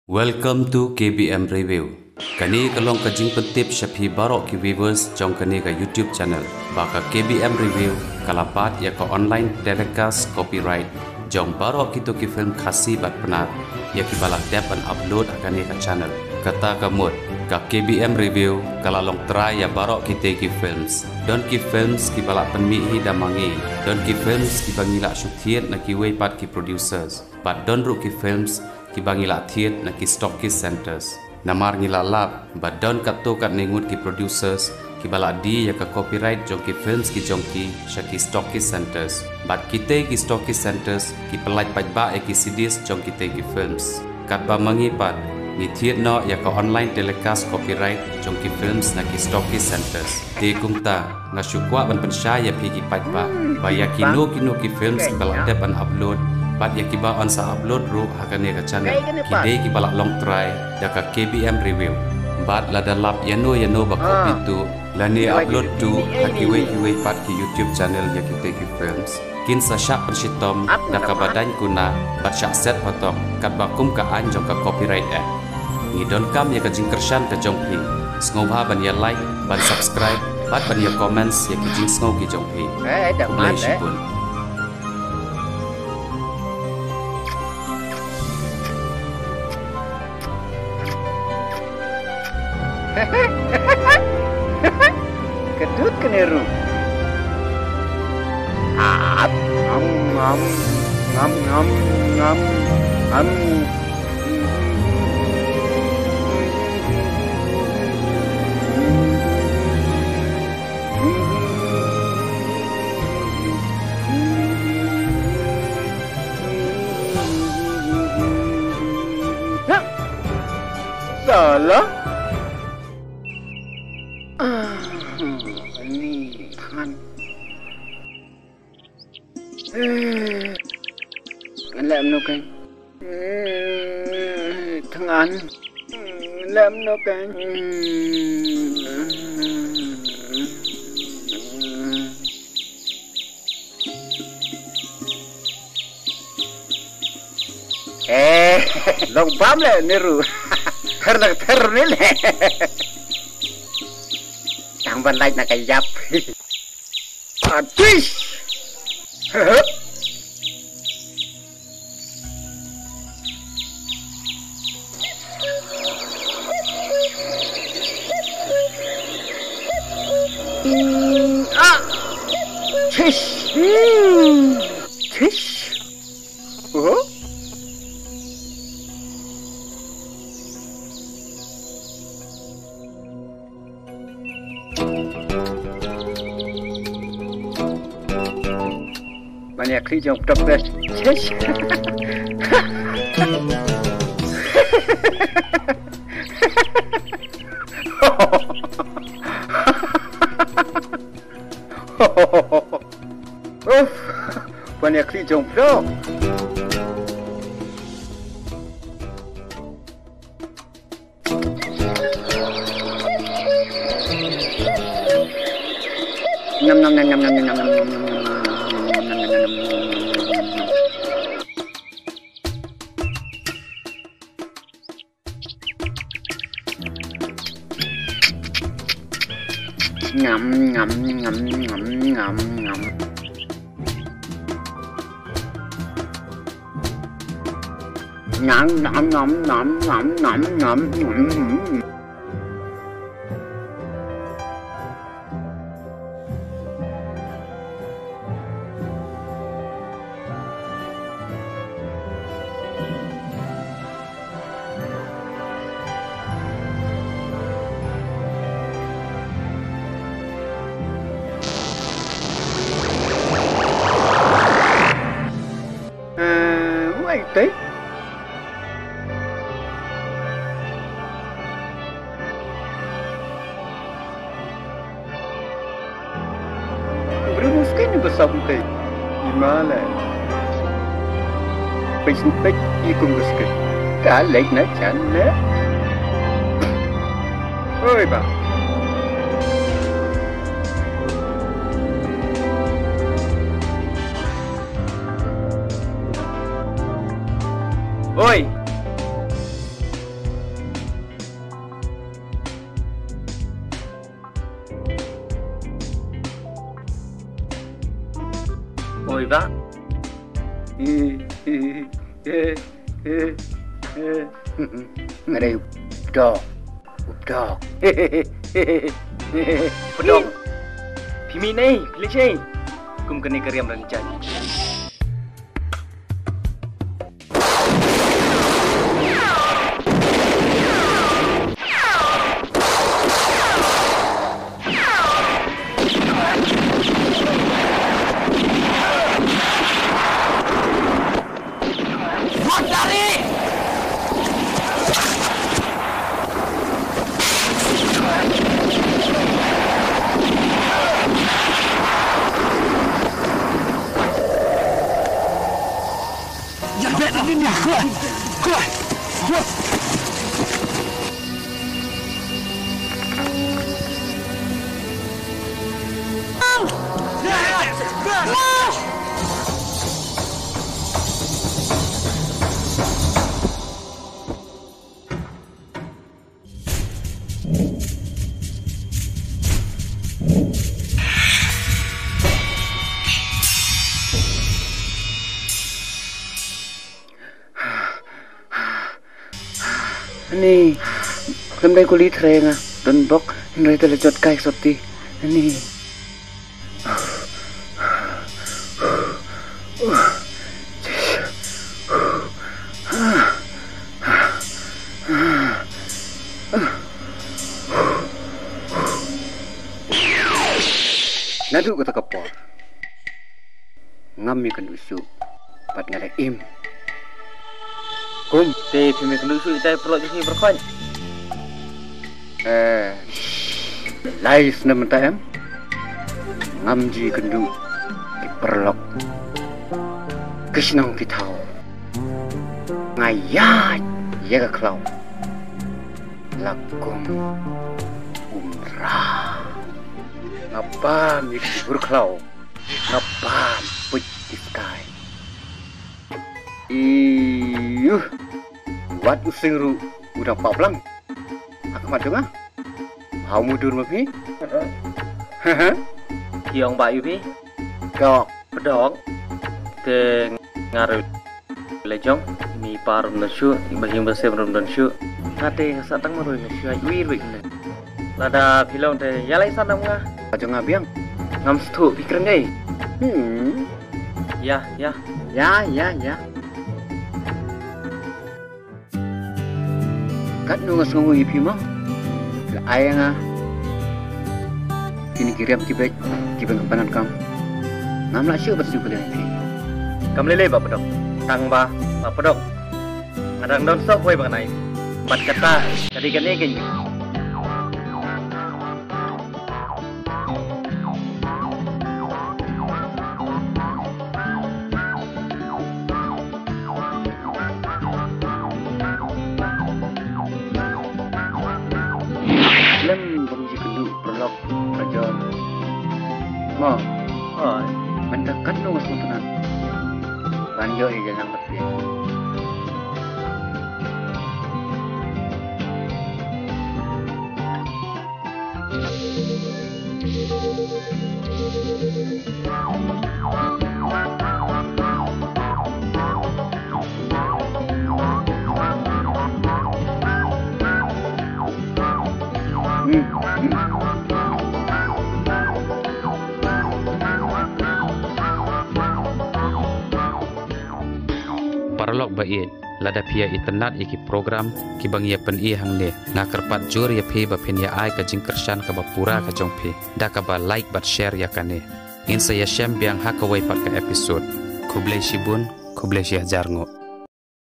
Welcome to KBM Review. Kani kalong kajing pentip syapi barok ki viewers jong kani ka YouTube channel. Baka KBM Review kalapat ya ka online telecast copyright jong barok kito ki film khasi bat penat ya ki balak depan upload akani ka channel. Kata kamut ka KBM Review kalalong try ya barok kite ki films. Don ki films ki balak penmihi damangi. Don ki films ki bangila syutiet na ki weipat ki producers. But don ru ki films ki bangila thiet na ki stockist centers namar ngila lab but don kato kat nengut ki producers ki bala di ya ka copyright jong ki films ki jong ki syaki stockist centers but kite ki stockist centers ki pelaj pajba ki CDs jong kite ki films kat ba mangipat ni thiet no ya ka online telecast copyright jong ki films na ki stockist centers te kungta nga syukwa ban pensya ya pi ki pajba ba ya kino ki films ki bala depan upload Pat ya kiba on sa upload ru hakane ka channel kide ki balak long try da ka KBM Review bat la dalap yano ba copy tu la ni upload tu hakiwe pat ki YouTube channel ya kite ki films kin sa syak pershitom da ka badan kuna bat syak set potong kat bakum ka anjong ka copyright ni don kam ya ka jingkershan ka jong pi sngoba ban ya like ban subscribe bat ban ya comments ya ki jing sngo ki jong pi dak man Kedut keniru. Ngam ngam. Salah. Ini kan làm nó cái thằng anh làm nó cái long bám lại niru karena terus Ang banlay na kayap. Atis! Tish! Tish! Oh? Banyak kali jom topes. Yes. Banyak kali jom pro. Nam nam nam nam nam nam nam nam. Ngậm ngậm ngậm ngậm ngậm ngậm ngậm ngậm ngậm ngậm ngậm ngậm ngậm tí Bruno sekali bersambung gimana Pek ikut sekali kalik nak cana oi bang Oi ngồi vác. Ada updog. Pedong. Pimi ni, pilih sih. Kum kena keriam dan jadi. Ni, kemdai kulit renga, don bok, nrai telejot kai soti. Ni. Nadu kata kapor. Ngam mi kan usu, pat ngare im. Kum, teh pimi kena usul kita perlu jadi berkon. Lais na menta em. Ngam ji kendu perlok. Kisnang kitau. Ngayat ya ka klau. Lakum umrah. Ngapa mi berklau? Ngapa put di sky? Iyuh, buat using ru udah pablang. Aku madu ngah, mau mudur mapi? Kiong bayu pi, Kau pedong, te ngaruh lejong, mi parum nasu, ibahing bersih parum nasu. Nate satang maruh nasu, wir wir ne. Lada pilong te yalai sanam ngah, aja ngabiang. ngam stu pikiran gay. Ya. Ya. Kat nungas ngui pi mau. La ayanga. Kini kirim tibet kempanan kam. Ngam la syu bersyu kalian pi. Kam lele ba pedong, tang ba pedong. Ngadang don sok koi ba nai. Mat kata jadi kan ni kini. Lem bangji kendu perlok rajon. Mo, mendekat nungas montunan. Banjo i jalan tepi. Parlok bait lada pia internet iki program ki bang ya pen i hang ne na kerpat jur ya phe ba pen ya ai ka jing kershan ka ba pura ka jong phe da ka ba like but share ya kane in sa ya shem biang ha ka wai pat ka episode kublai shibun kublai shih jarngo